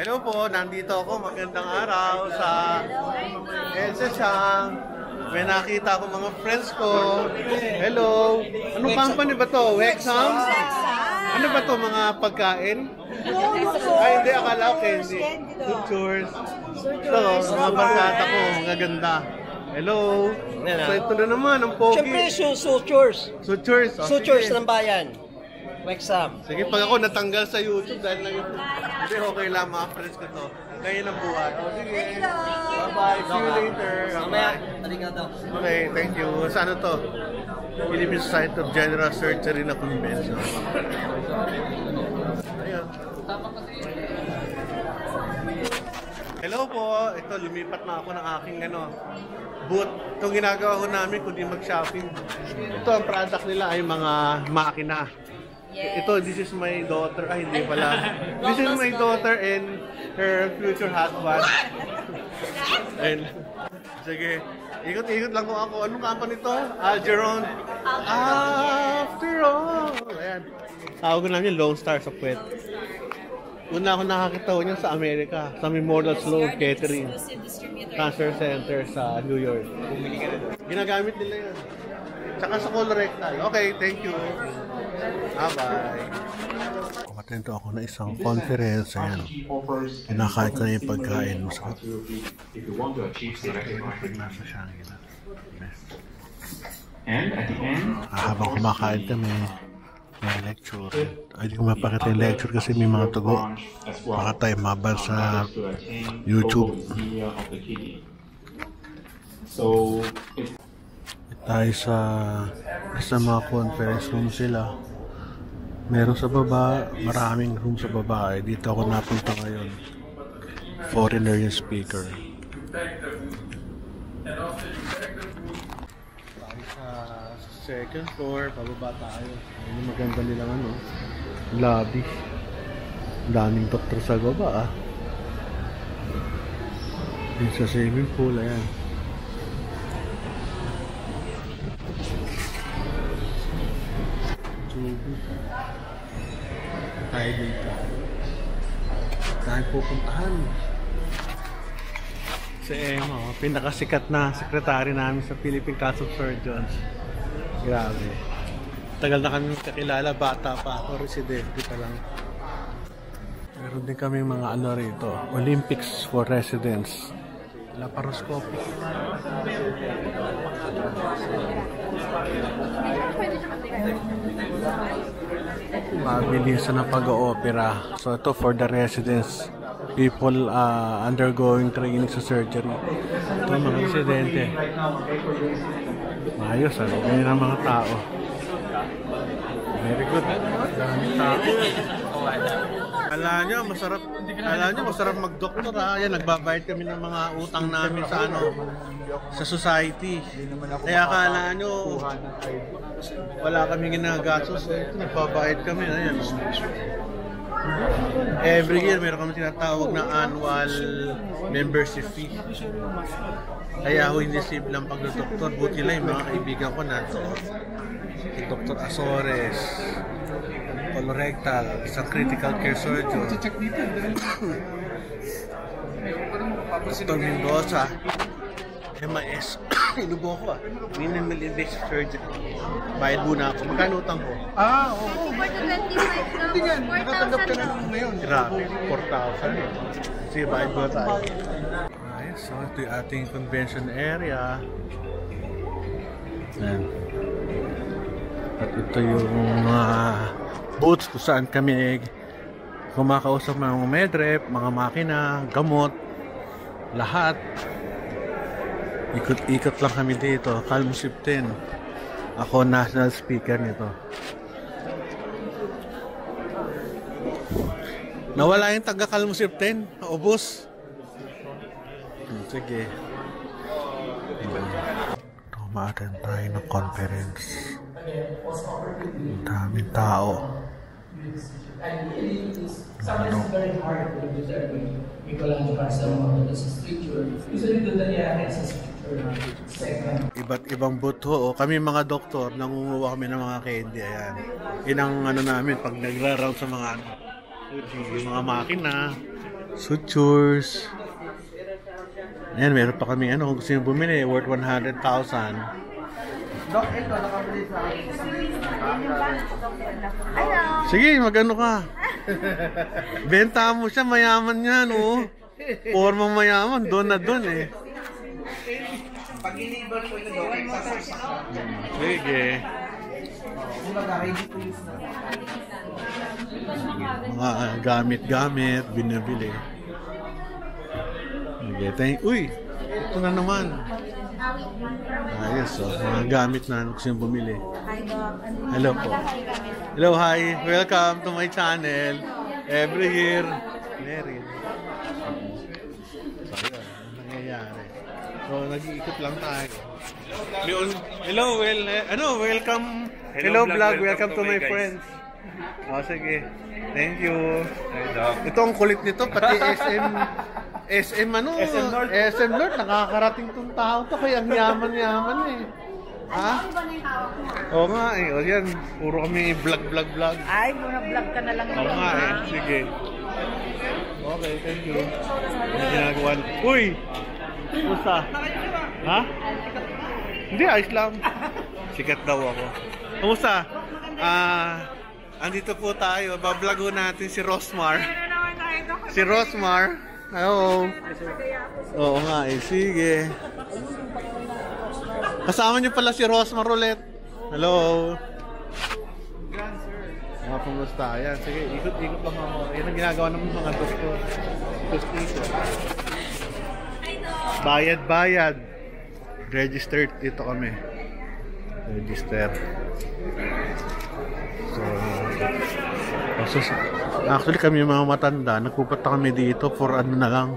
Hello po, nandito ako. Magandang araw sa Elsa Chang. May nakita ako mga friends ko. Hello. Anong company ba to? Wexam? Ano ba to, mga pagkain? Ay, hindi. Akala ko candy. Sutures. Ito, mga barkada ko. Mga ganda. Hello. So ito na naman, ang pogi. Siyempre, sutures. Sutures. Sutures ng bayan. Wexam. Sige, pag ako natanggal sa YouTube dahil lang ito. Hindi, okay lang, mga friends ko to. Ngayon ang buhay. O, sige. Bye-bye. See you later. Okay, thank you. Sa ano to? Philippine Society of General Surgery na convention. Ayun. Hello po. Ito, lumipat na ako ng aking booth. Itong ginagawa ko namin kundi mag-shopping. Ito, ang product nila ay mga makina. Yes. Ito, this is my daughter. Ay, hindi pala. This is my daughter and her future husband. And, sige. Ikot-ikot lang ko ako. Anong company to? Algeron. After all. Ayan. Tawag namin yung Lone Star sa Puwet. Una ako nakakita niya sa Amerika. Sa Memorial Sloan Kettering Cancer Center sa New York. Ginagamit nila yun. Tsaka sa colorectal. Okay, thank you. Bye-bye. Kumatento ako na isang conference. Ayan. Kinakain ko na yung pagkain. Masarap. Nasa Shangri-La. Habang kumakain kami, may lecture. Ay, di ko mapakita yung lecture kasi may mga tugo. Baka tayo mabar sa YouTube. Tayo sa mga conference room sila. Meron sa baba, maraming room sa baba. Dito ako napunta ngayon. Foreigner yung speaker. Tayo sa second floor, pababa tayo. Ayun yung maganda nilang lobby. Daming doktor sa baba Dito sa swimming pool, ayan. Tayo dito. Tayo pupuntahan. Si Emma, pinakasikat na sekretary namin sa Philippine Council of Surgeons. Grabe. Tagal na kami kakilala, bata pa ako, residente pa lang. Meron din kami mga rito, Olympics for Residents. Laparoscopic. Mabilisan na pag-o-opera. So ito for the residents, people undergoing training sa surgery. Ito mga residente. Ayos, ganyan ang mga tao. Very good. Daming tao. Kala nyo masarap mag-doktor Yan, nagbabayad kami ng mga utang namin sa sa society. Kaya kala nyo wala kami ginagastos. Ito, nagbabayad kami. Ayan. Every year meron kami tinatawag na annual membership fee. Kaya ako hindi simple lang pag-doktor. Buti lang yung mga kaibigan ko na si Dr. Azores, colorectal, isang critical care surgeon. Dr. Mendoza, MIS. Inubo ko Minimal invasive surgery. Bayad muna ako. Magkano utang ko? Oo. Hindi nga, nakatanggap ka na ngayon. Grabe, 4,000. Sige, bayad muna tayo. Ayos, so ito yung ating convention area. Ayan. At ito yung mga booths kung saan kami kumakausap ng mga medrep, mga makina, gamot, lahat. Ikot-ikot lang kami dito. Kalmusip 10. Ako national speaker nito. Nawala yung taga Kalmusip 10. Ubus. Sige. Tumaten tayo ng conference. Ang daming tao. Iba't ibang buto. Kami mga doktor, nangunguha kami ng mga candy. Ayan. Yun ang namin pag nagra-round sa mga yung mga makina. Sutures. Ayan, meron pa kami ano, kung gusto nyo bumili, worth 100,000. Dok, ito, nakabili sa akin. Sige, magano ka. Benta mo siya, mayaman yan, oh. Forma mayaman, doon na doon eh. Pag iniban ko ito, Dok, Sige. Mga gamit-gamit, binabili. Okay, uy! Ito na naman. Ayos, oh. Mga gamit na gusto yung bumili. Hello po. Hello, hi. Welcome to my channel. Every year. Meron. So, yun. Ano nangyayari? So, nag-iikot lang tayo. Hello, welcome. Hello, vlog. Welcome to my friends. Oh, sige. Thank you. Ito ang kulit nito, pati SM North, nakakarating tong tao to, kaya ang yaman-yaman eh. Ha? Oo nga eh, o yan, puro kami vlog. Ay, muna vlog ka na lang. Oo nga eh, sige. Okay, thank you. Ano ginagawa? Uy! Kumusta? Ha? Hindi, ayos lang. Sikat daw ako. Kumusta? Andito po tayo, bablago natin si Rosmar. Si Rosmar. Hello. Oo nga eh, sige. Kasama niyo pala si Rosmar ulit. Hello. Mga kumusta? Ayan, sige, ikot-ikot lang ako. Yan ang ginagawa ng mga doktor. Ikot-ikot. Bayad. Registered dito kami. Register. So, actually kami mga matanda, nagpupunta kami dito for ano na lang,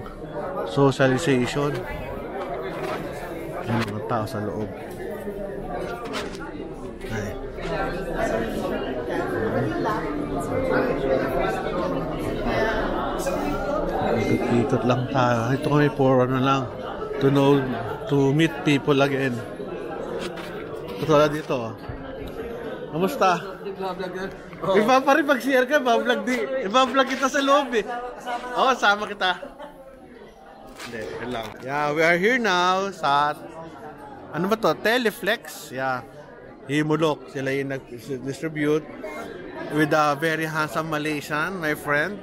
socialization. Yung mga tao sa loob. Ay. Ikot lang tayo. Ito kami for ano lang, to meet people again. Katulad dito. Kamusta? Pag-share ka, i-vlog kita sa loob eh. Oo, sama kita. Hindi, yun lang. Yeah, we are here now sa, ano ba to? Teleflex. Yeah. Himulok. Sila yung nag-distribute with a very handsome Malaysian, my friend.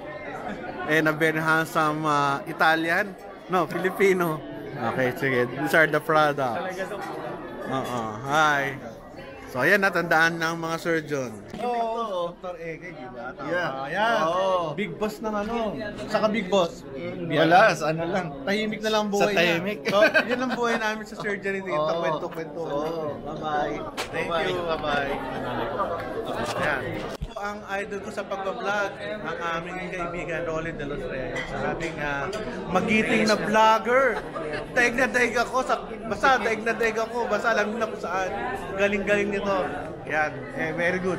And a very handsome Italian. No, Filipino. Okay, sige. These are the products. Hi. So, ayan, natandaan ng mga surgeon. Hello, Dr. Ege, di ba? Yeah. Ayan. Big boss ng ano. Saka big boss. Wala, sa ano lang. Tahimik na lang buhay Sa tahimik. So, yun ang buhay namin sa surgery dito. Kwento-kwento. Bye-bye. Thank you. Bye-bye. Ayan. Ang idol ko sa pagbablog, ang aming kaibigan Rolly De Los Reyes, sa ating magiting na vlogger. Daig na daig ako, basta alam niyo na kung saan. Galing-galing nito. Yan, very good.